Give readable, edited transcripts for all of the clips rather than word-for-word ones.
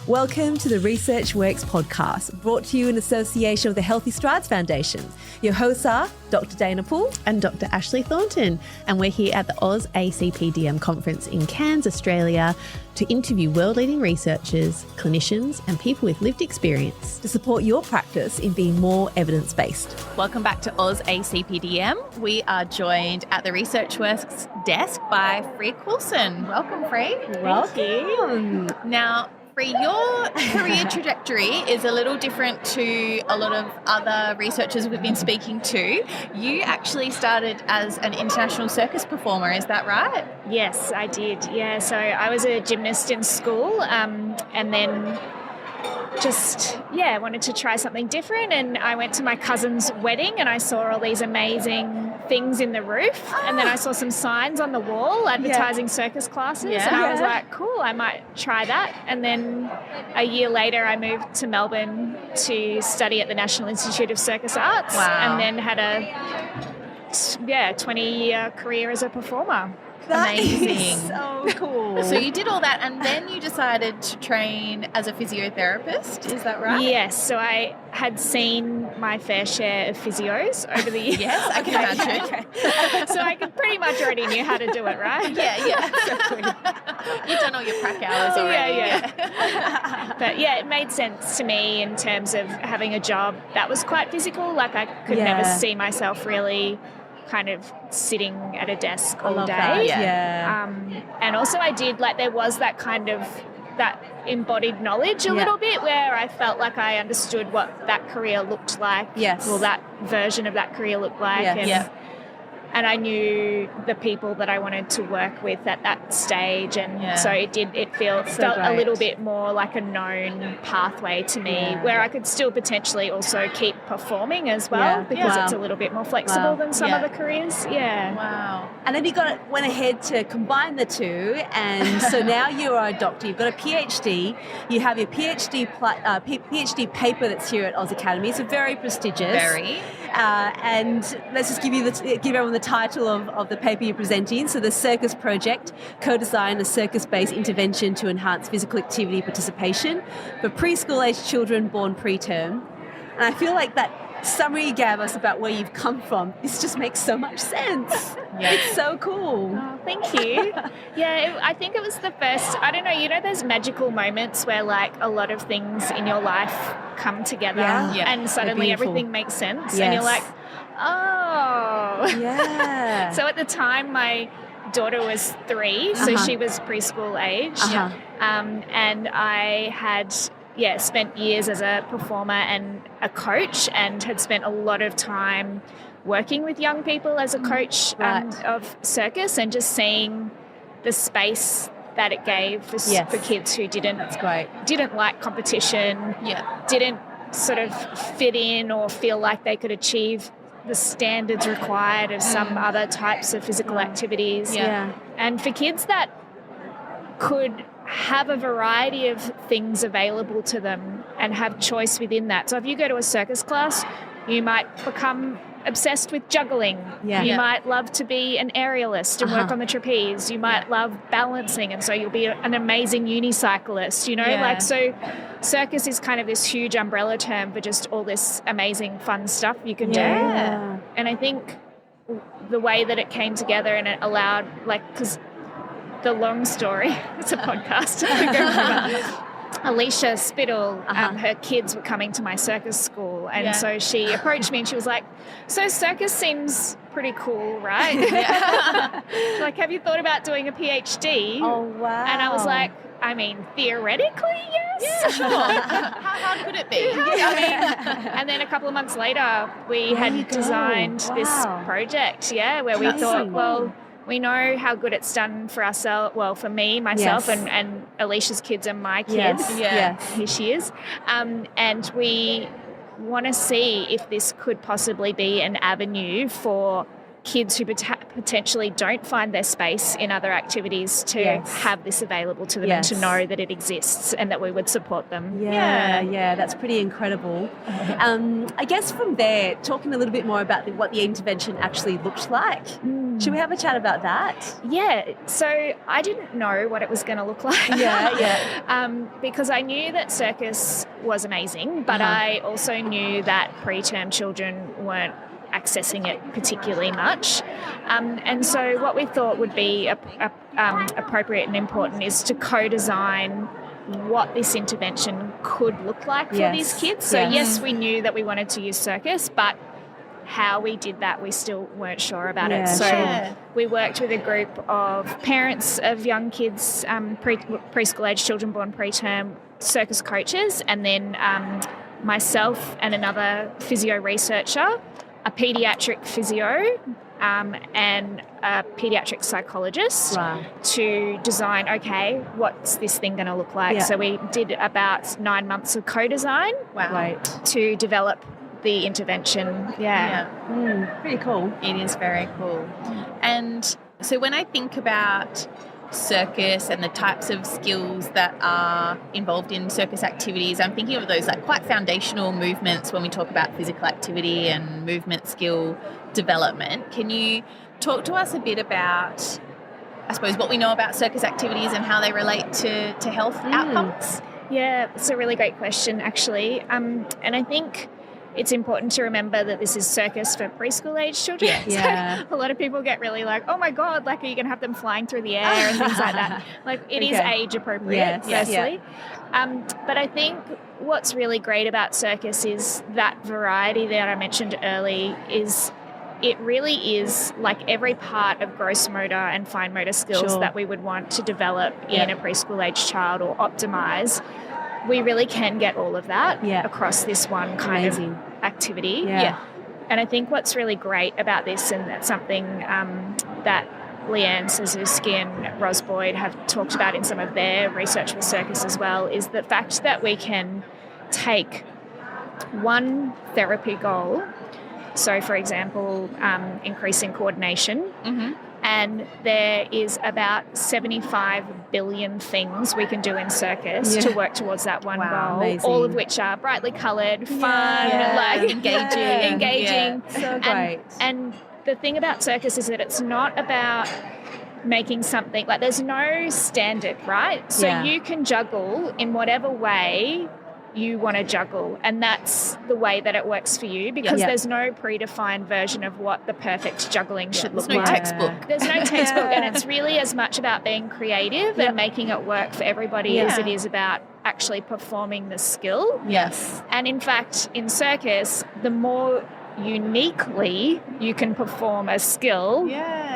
Welcome to the Research Works podcast, brought to you in association with the Healthy Strides Foundation. Your hosts are Dr. Dana Poole and Dr. Ashley Thornton, and we're here at the AusACPDM conference in Cairns, Australia, to interview world-leading researchers, clinicians, and people with lived experience to support your practice in being more evidence-based. Welcome back to AusACPDM. We are joined at the Research Works desk by Free Coulson. Welcome, Free. Welcome. Now, Free, your career trajectory is a little different to a lot of other researchers we've been speaking to. You actually started as an international circus performer, is that right? Yes, I did. Yeah, so I was a gymnast in school and then wanted to try something different, and I went to my cousin's wedding and I saw all these amazing things in the roof, and then I saw some signs on the wall advertising circus classes, and I was like, cool, I might try that. And then a year later I moved to Melbourne to study at the National Institute of Circus Arts. Wow. And then had a 20-year career as a performer. Amazing. Is so cool. So you did all that and then you decided to train as a physiotherapist, is that right? Yes, so I had seen my fair share of physios over the years. Yes, I can imagine. So I pretty much already knew how to do it, right? Yeah. You've done all your prac hours already. Yeah. But yeah, it made sense to me in terms of having a job that was quite physical. Like I could never see myself really kind of sitting at a desk all day. And also I did, there was that kind of that embodied knowledge a little bit where I felt like I understood what that career looked like. Yes. Well, that version of that career looked like. And I knew the people that I wanted to work with at that stage, and so it felt a little bit more like a known pathway to me, where I could still potentially also keep performing as well, because it's a little bit more flexible than some other careers. Yeah. Wow. And then you went ahead to combine the two, and so now you are a doctor. You've got a PhD. You have your PhD paper that's here at AusACademy. So very prestigious. Very. And let's just give everyone the title of the paper you're presenting. So the Circus Project, co-designed a circus-based intervention to enhance physical activity participation for preschool-aged children born preterm. And I feel like that summary you gave us about where you've come from, this just makes so much sense. It's so cool. Oh, thank you. I think it was the first, I don't know, there's magical moments where a lot of things in your life come together and suddenly everything makes sense and you're like, oh. Yeah. So at the time my daughter was 3, so she was preschool age. And I had spent years as a performer and a coach, and had spent a lot of time working with young people as a coach of circus, and just seeing the space that it gave for kids who didn't like competition, didn't sort of fit in or feel like they could achieve the standards required of some other types of physical activities. And for kids that could have a variety of things available to them and have choice within that. So if you go to a circus class, you might become obsessed with juggling. You might love to be an aerialist and work on the trapeze. You might love balancing, and so you'll be an amazing unicyclist, so circus is kind of this huge umbrella term for just all this amazing fun stuff you can do. And I think the way that it came together, and it allowed, because the long story, it's a podcast. Alicia Spittle, her kids were coming to my circus school, and so she approached me and she was like, so circus seems pretty cool, right? She's like, have you thought about doing a PhD? Oh, wow. And I was like, I mean, theoretically, yes. Yeah, sure. How hard could it be? And then a couple of months later, we had designed this project, where we thought, well, we know how good it's done for ourselves, for me, myself, and Alicia's kids and my kids. Here she is. And we want to see if this could possibly be an avenue for kids who potentially don't find their space in other activities to have this available to them and to know that it exists and that we would support them. Yeah, that's pretty incredible. I guess from there, talking a little bit more about what the intervention actually looked like. Should we have a chat about that? Yeah, so I didn't know what it was going to look like. Because I knew that circus was amazing, but I also knew that preterm children weren't accessing it particularly much. And so what we thought would be appropriate and important is to co-design what this intervention could look like for these kids. So yes, we knew that we wanted to use circus, but how we did that, we still weren't sure about it. So we worked with a group of parents of young kids, preschool age children born preterm, circus coaches, and then myself and another physio researcher, a paediatric physio, and a paediatric psychologist to design, what's this thing going to look like? So we did about 9 months of co-design to develop the intervention. Pretty cool. It is very cool. And so when I think about circus and the types of skills that are involved in circus activities, I'm thinking of those like quite foundational movements when we talk about physical activity and movement skill development. Can you talk to us a bit about, I suppose, what we know about circus activities and how they relate to health outcomes? Yeah, it's a really great question, actually. And I think it's important to remember that this is circus for preschool age children. So a lot of people get really like, oh my God, like, are you going to have them flying through the air and things like that? Like, it is age appropriate, firstly. But I think what's really great about circus is that variety that I mentioned early is it really is like every part of gross motor and fine motor skills that we would want to develop in a preschool age child or optimise. We really can get all of that across this one kind of activity. And I think what's really great about this, and that's something that Leanne Suzuki and Ros Boyd have talked about in some of their research with circus as well, is the fact that we can take one therapy goal, so for example, increasing coordination, and there is about 75 billion things we can do in circus to work towards that one goal, amazing. All of which are brightly coloured, fun, like engaging. So great. And the thing about circus is that it's not about making something, like there's no standard, right? So you can juggle in whatever way you want to juggle, and that's the way that it works for you, because there's no predefined version of what the perfect juggling should look like. There's no textbook, and it's really as much about being creative and making it work for everybody as it is about actually performing the skill. And in fact, in circus, the more uniquely you can perform a skill,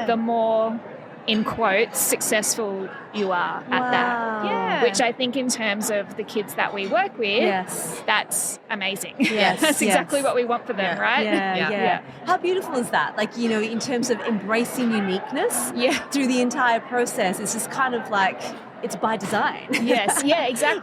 the more, in quotes, successful you are at that. Which I think in terms of the kids that we work with, that's amazing. That's exactly what we want for them, right? How beautiful is that? Like, you know, in terms of embracing uniqueness through the entire process, it's just kind of like, it's by design. Exactly.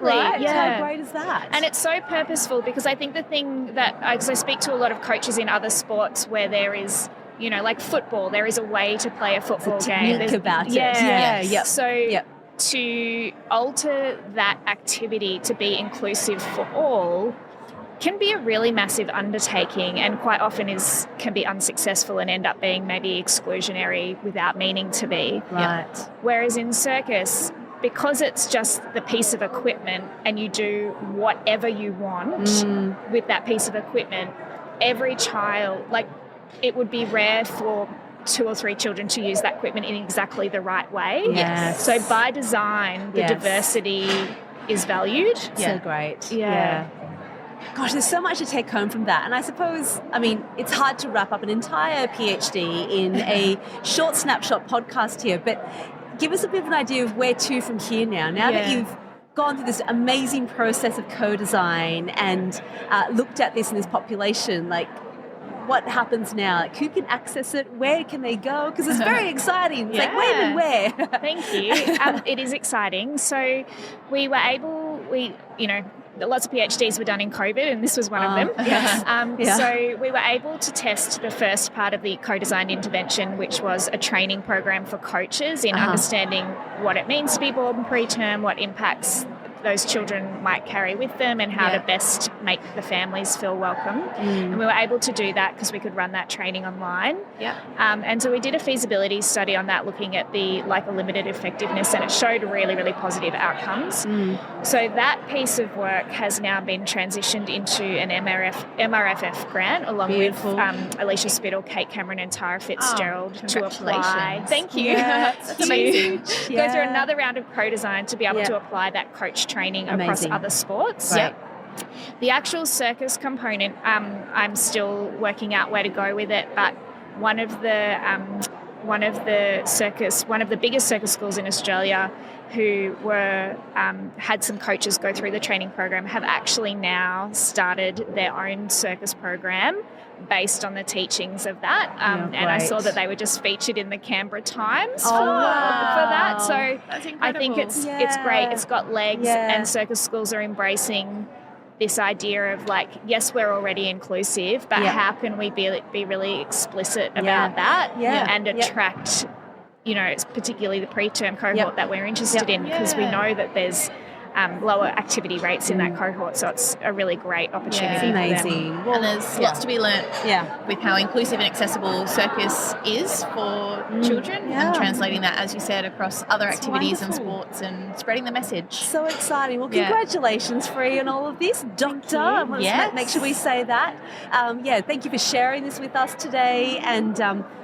Right? How great is that? And it's so purposeful, because I think the thing that, because I speak to a lot of coaches in other sports where there is, you know, like football, there is a way to play a football game. There's about it. So to alter that activity to be inclusive for all can be a really massive undertaking, and quite often can be unsuccessful and end up being maybe exclusionary without meaning to be. Whereas in circus, because it's just the piece of equipment and you do whatever you want with that piece of equipment, every child, like, it would be rare for 2 or 3 children to use that equipment in exactly the right way. So by design, the diversity is valued. So great. Gosh, there's so much to take home from that. And I suppose, I mean, it's hard to wrap up an entire PhD in a short snapshot podcast here, but give us a bit of an idea of where to from here now. Now that you've gone through this amazing process of co-design and looked at this in this population, like, what happens now? Like, who can access it? Where can they go? Because it's very exciting. It's like, when and where? Thank you. It is exciting. So we were able, lots of PhDs were done in COVID, and this was one of them. Yes. So we were able to test the first part of the co-designed intervention, which was a training program for coaches in understanding what it means to be born preterm, what impacts those children might carry with them, and how to best make the families feel welcome. And we were able to do that because we could run that training online. And so we did a feasibility study on that, looking at the a limited effectiveness, and it showed really, really positive outcomes. So that piece of work has now been transitioned into an MRFF grant, along with Alicia Spittle, Kate Cameron and Tara Fitzgerald to apply. Thank you. That's amazing. Go through another round of co-design to be able to apply that coach training across other sports. Right. The actual circus component, I'm still working out where to go with it, but one of the biggest circus schools in Australia, who had some coaches go through the training program, have actually now started their own circus program based on the teachings of that. And I saw that they were just featured in the Canberra Times for that. So I think it's great. It's got legs, and circus schools are embracing this idea of yes, we're already inclusive, but how can we be really explicit about that and attract, particularly the preterm cohort that we're interested in, because we know that there's lower activity rates in that cohort, so it's a really great opportunity. Amazing. Well, and there's lots to be learnt with how inclusive and accessible circus is for children, and translating that, as you said, across other activities and sports, and spreading the message. So exciting. Well, congratulations, Free, on all of this. Doctor, let's make sure we say that. Thank you for sharing this with us today, and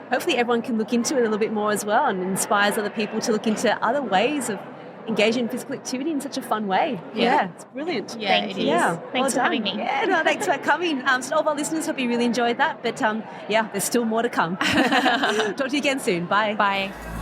hopefully everyone can look into it a little bit more as well, and inspires other people to look into other ways of engaging in physical activity in such a fun way. It's brilliant. Thank you. Thanks for having me. Thanks for coming. So all of our listeners, hope you really enjoyed that. But there's still more to come. Talk to you again soon. Bye. Bye.